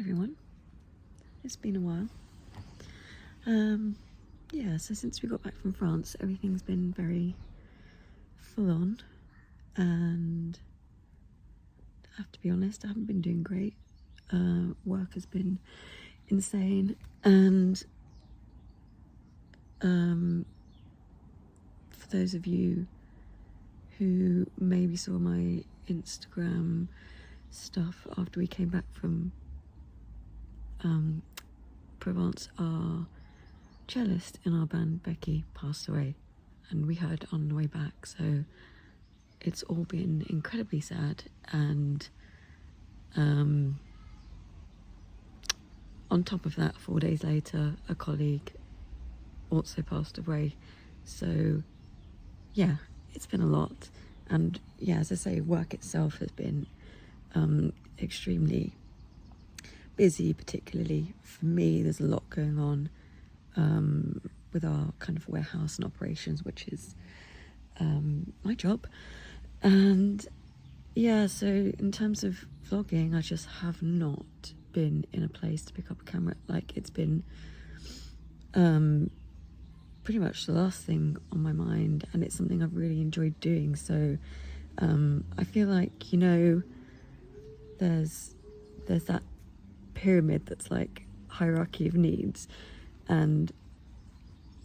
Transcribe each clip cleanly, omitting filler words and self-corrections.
everyone. It's been a while. Yeah, so since we got back from France, everything's been very full on, and I have to be honest, I haven't been doing great. Work has been insane, and for those of you who maybe saw my Instagram stuff after we came back from Provence, our cellist in our band, Becky, passed away, and we heard on the way back, so it's all been incredibly sad. And on top of that, 4 days later, a colleague also passed away. So yeah, it's been a lot. And yeah, as I say, work itself has been extremely busy, particularly for me. There's a lot going on with our kind of warehouse and operations, which is my job. And yeah, so in terms of vlogging, I just have not been in a place to pick up a camera. Like, it's been pretty much the last thing on my mind, and it's something I've really enjoyed doing. So I feel like, you know, there's that pyramid that's like hierarchy of needs, and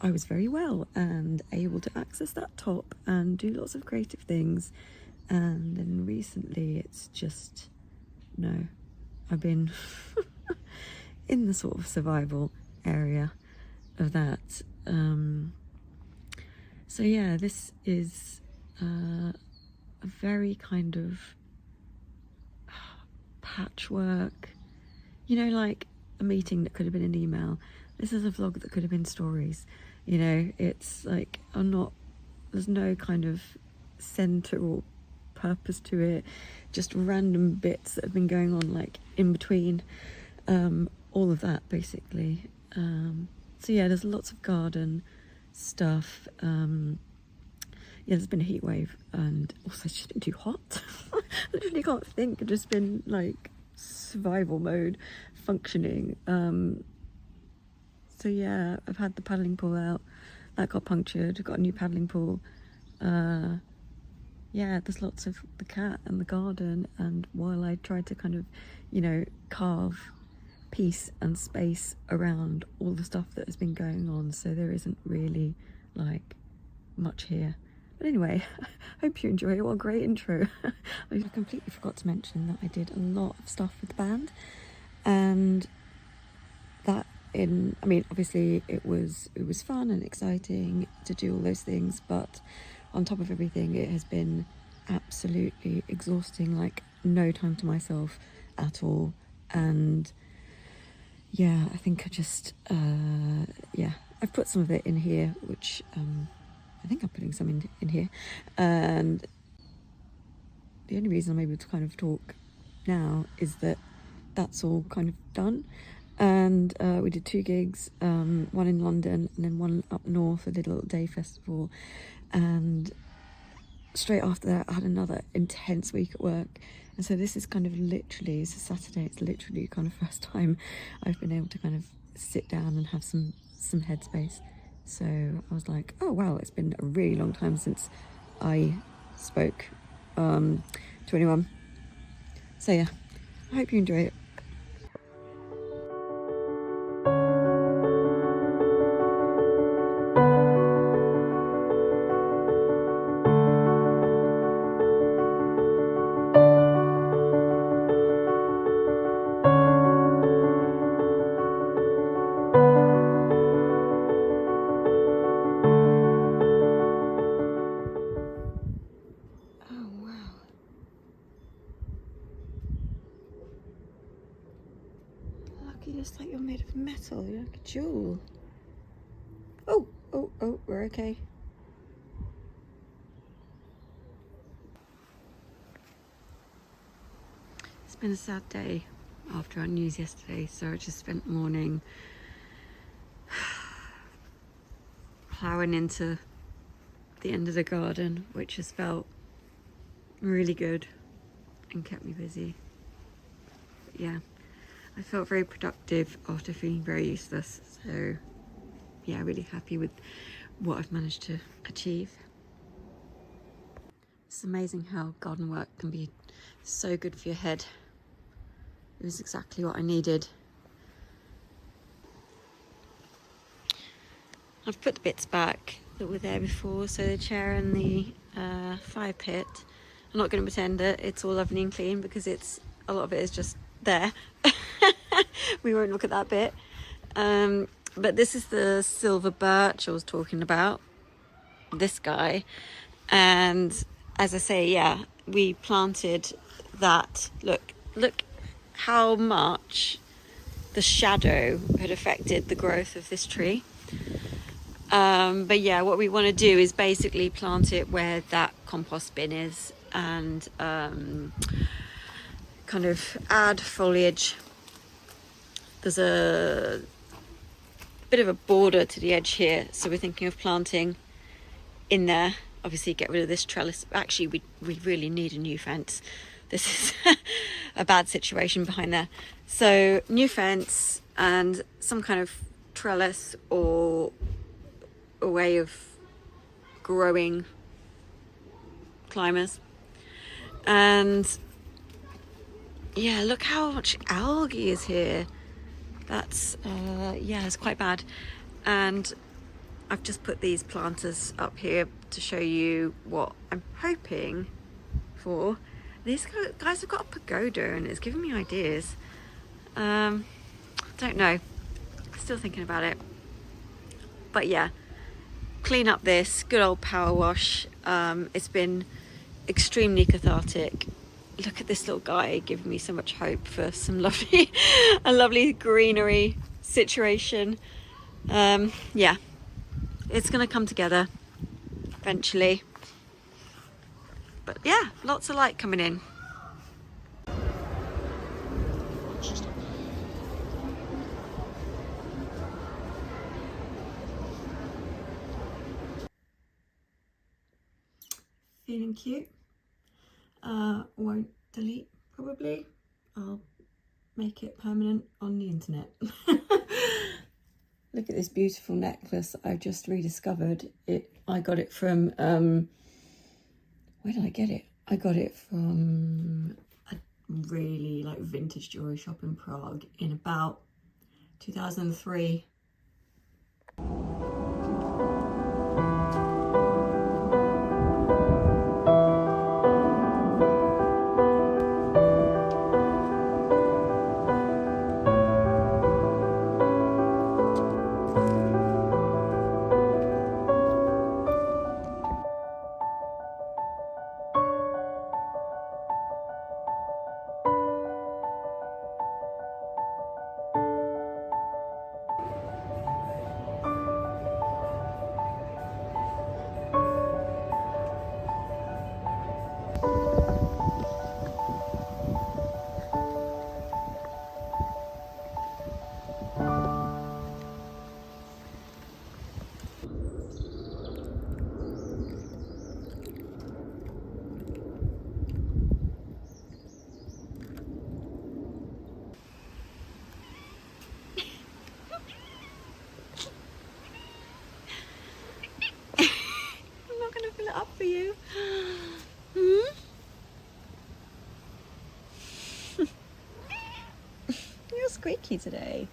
I was very well and able to access that top and do lots of creative things. And then recently it's just, no, I've been in the sort of survival area of that. So yeah, this is a very kind of patchwork, you know, like a meeting that could have been an email. This is a vlog that could have been stories. You know, it's like there's no kind of center or purpose to it, just random bits that have been going on, like in between all of that, basically. So yeah, there's lots of garden stuff. Yeah, there's been a heat wave, and also it's just been too hot. I literally can't think. I've just been like survival mode, functioning. So yeah, I've had the paddling pool out. That got punctured. I've got a new paddling pool. Yeah, there's lots of the cat and the garden, and while I tried to kind of, you know, carve peace and space around all the stuff that has been going on, so there isn't really like much here. But anyway, I hope you enjoy it. What a great intro. I completely forgot to mention that I did a lot of stuff with the band, and that I mean, obviously it was fun and exciting to do all those things, but on top of everything, it has been absolutely exhausting, like no time to myself at all. And yeah, I think I just yeah, I've put some of it in here, which I think I'm putting some in here, and the only reason I'm able to kind of talk now is that that's all kind of done. And we did 2 gigs, one in London and then one up north, a little day festival. And straight after that, I had another intense week at work. And so this is kind of literally, it's a Saturday, it's literally kind of first time I've been able to kind of sit down and have some headspace. So I was like, oh wow, it's been a really long time since I spoke to anyone. So yeah, I hope you enjoy it. You just like you're made of metal, you're like a jewel. Oh, we're okay. It's been a sad day after our news yesterday, so I just spent the morning ploughing into the end of the garden, which has felt really good and kept me busy. But yeah, I felt very productive after feeling very useless. So yeah, really happy with what I've managed to achieve. It's amazing how garden work can be so good for your head. It was exactly what I needed. I've put the bits back that were there before, so the chair and the fire pit. I'm not going to pretend that it's all lovely and clean because a lot of it is just there. We won't look at that bit. But this is the silver birch I was talking about, this guy. And as I say, yeah, we planted that. Look how much the shadow had affected the growth of this tree. But yeah, what we want to do is basically plant it where that compost bin is and kind of add foliage. There's a bit of a border to the edge here, so we're thinking of planting in there. Obviously get rid of this trellis. Actually, we really need a new fence. This is a bad situation behind there. So new fence and some kind of trellis or a way of growing climbers. And yeah, look how much algae is here. That's yeah, it's quite bad. And I've just put these planters up here to show you what I'm hoping for. These guys have got a pagoda and it's giving me ideas. Don't know, still thinking about it. But yeah, clean up this good old power wash. It's been extremely cathartic. Look at this little guy giving me so much hope for some lovely a lovely greenery situation. Yeah, it's gonna come together eventually, but yeah, lots of light coming in. Feeling cute. Won't delete, probably. I'll make it permanent on the internet. Look at this beautiful necklace I've just rediscovered. I got it from where did I get it? I got it from a really like vintage jewelry shop in Prague in about 2003. Up for you. You're squeaky today.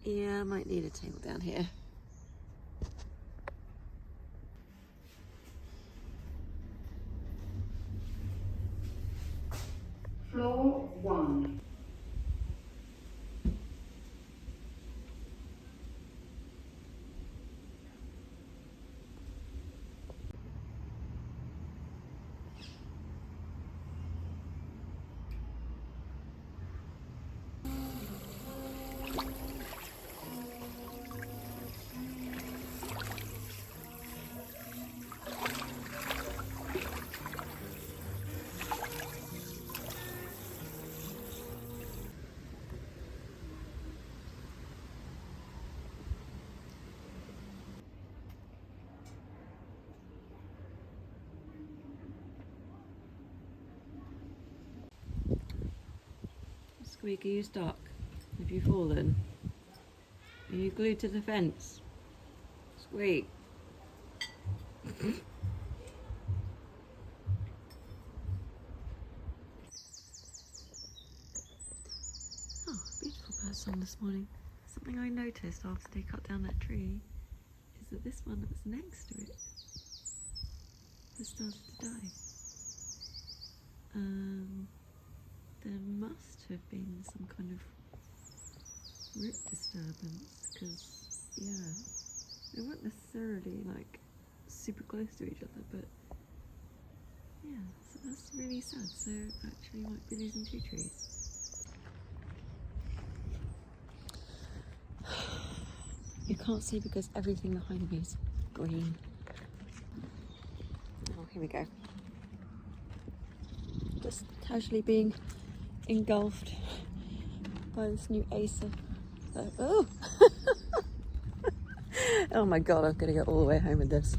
Yeah, I might need a table down here. Floor 1. Squeak, are you stuck? Have you fallen? Are you glued to the fence? Squeak. Oh, beautiful bird song this morning. Something I noticed after they cut down that tree is that this one that was next to it has started to die. There must have been some kind of root disturbance because, yeah, they weren't necessarily like super close to each other, but yeah, so that's really sad. So actually might be losing 2 trees. You can't see because everything behind me is green. Oh, here we go. Just casually being engulfed by this new Acer. So, oh! Oh my god, I've got to go all the way home with this.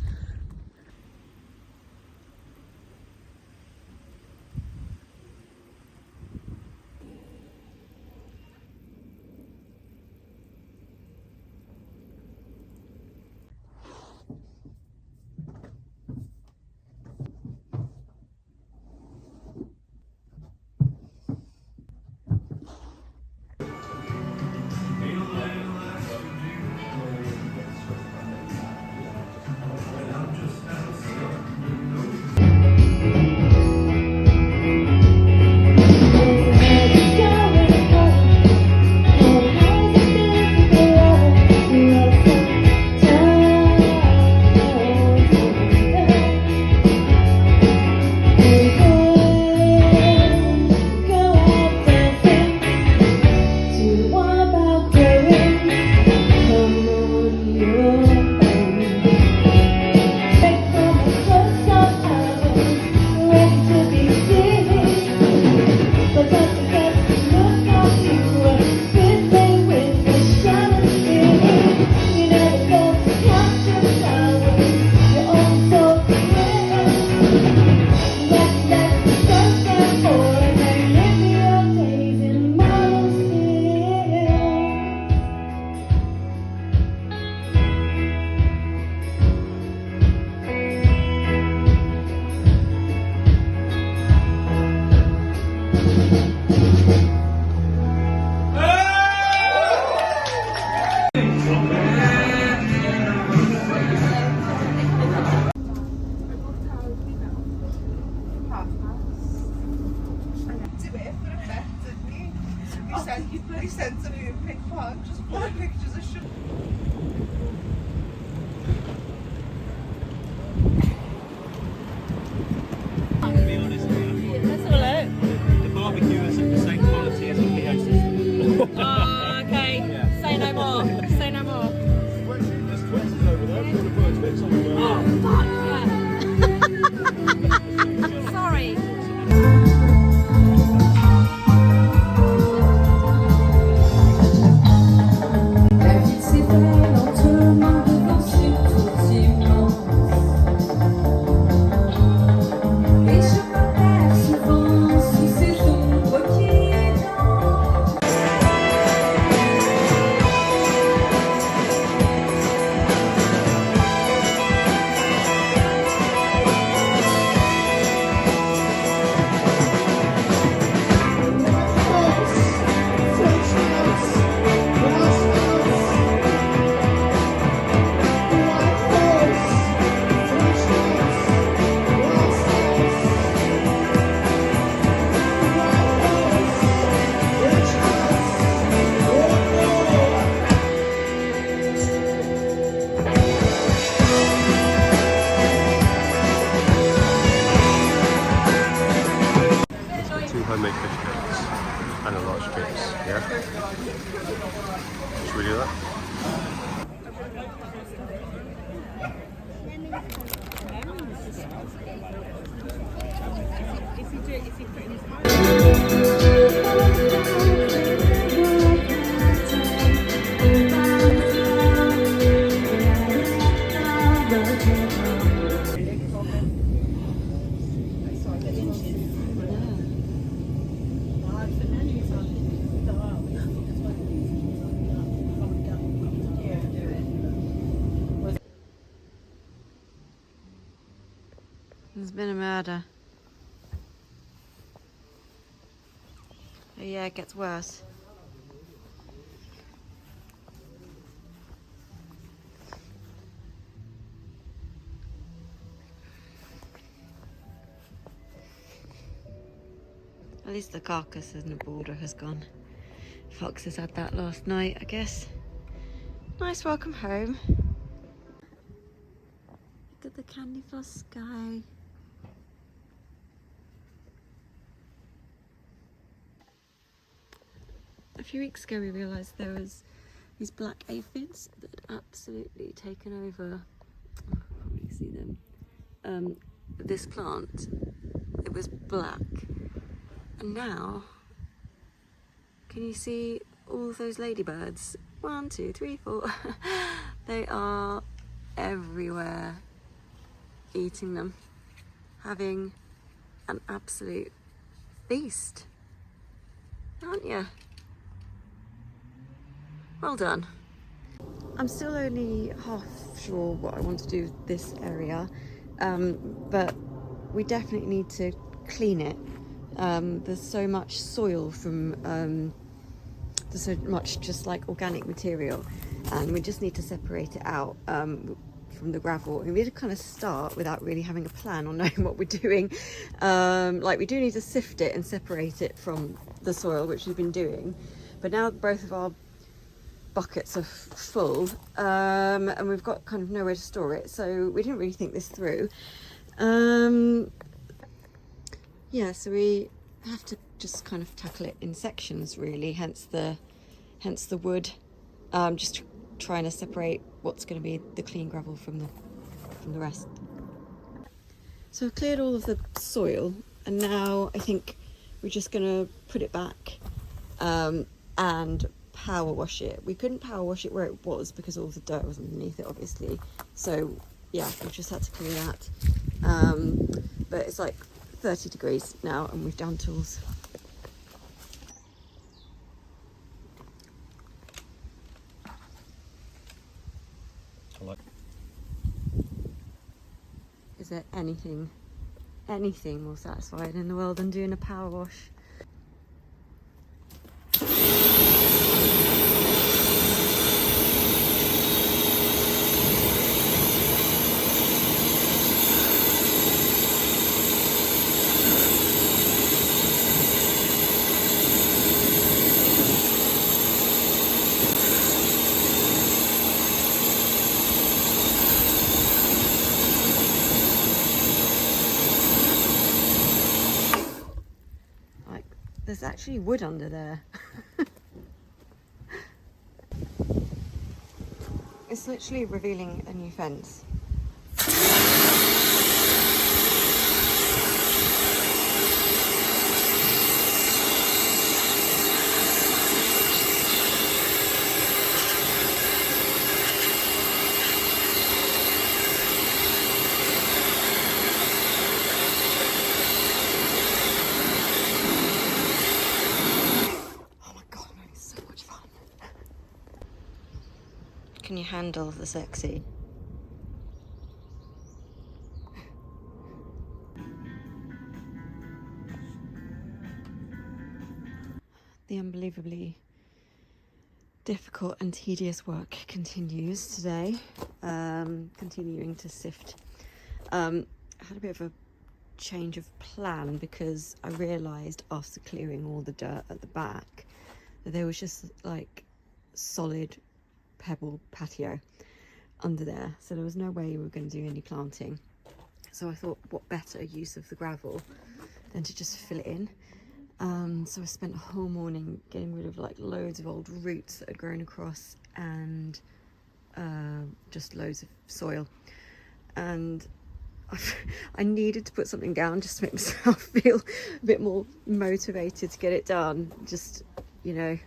He sent me a pink punk, just full of pictures of shit. To be honest, the barbecue isn't the same quality as the PA system. Oh, okay. Yeah. Say no more. Say no more. There's twins over there. All the birds bits on the way. Oh, fuck yeah. Sorry. Homemade fish cakes and a large chips, yeah? Should we do that? There's been a murder. Oh yeah, it gets worse. At least the carcass and the border has gone. Foxes had that last night, I guess. Nice welcome home. Look at the candy floss sky. A few weeks ago we realised there was these black aphids that had absolutely taken over. Oh, I can't really see them. This plant. It was black. And now, can you see all those ladybirds? 1, 2, 3, 4. They are everywhere, eating them, having an absolute feast, aren't you? Well done. I'm still only half sure what I want to do with this area, but we definitely need to clean it. There's so much soil from, there's so much just like organic material, and we just need to separate it out from the gravel. And we need to kind of start without really having a plan or knowing what we're doing. Like, we do need to sift it and separate it from the soil, which we've been doing, but now both of our buckets are full, and we've got kind of nowhere to store it, so we didn't really think this through. Yeah, so we have to just kind of tackle it in sections, really, hence the wood, just trying to separate what's going to be the clean gravel from the rest. So I've cleared all of the soil, and now I think we're just going to put it back and power wash it. We couldn't power wash it where it was because all the dirt was underneath it, obviously, so yeah, we just had to clear that. But it's like 30 degrees now and we've down tools. Is there anything more satisfying in the world than doing a power wash? There's actually wood under there. It's literally revealing a new fence. Can you handle the sexy? The unbelievably difficult and tedious work continues today. Continuing to sift. I had a bit of a change of plan because I realised after clearing all the dirt at the back that there was just like solid pebble patio under there, so there was no way we were going to do any planting. So I thought, what better use of the gravel than to just fill it in. So I spent a whole morning getting rid of like loads of old roots that had grown across and just loads of soil, and I needed to put something down just to make myself feel a bit more motivated to get it done. Just, you know,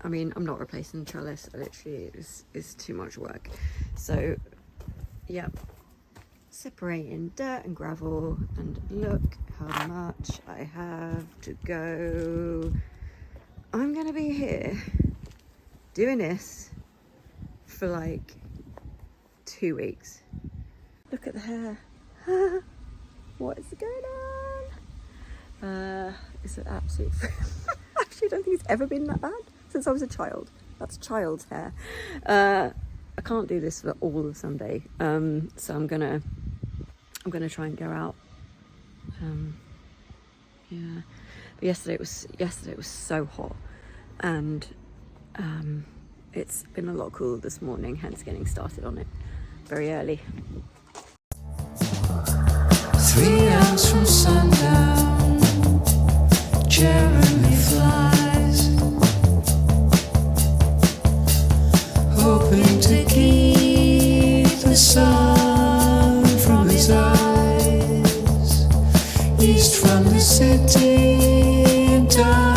I mean, I'm not replacing the trellis, literally it's too much work. So yeah, separating dirt and gravel, and look how much I have to go. I'm gonna be here doing this for like 2 weeks. Look at the hair. What is going on? It's an absolute actually I don't think it's ever been that bad since I was a child. That's child's hair. I can't do this for all of Sunday, so I'm gonna try and go out. Yeah, but yesterday it was so hot, and it's been a lot cooler this morning, hence getting started on it very early. 3 hours from sundown, Jeremy flies, hoping to keep the sun from his eyes, east from the city and down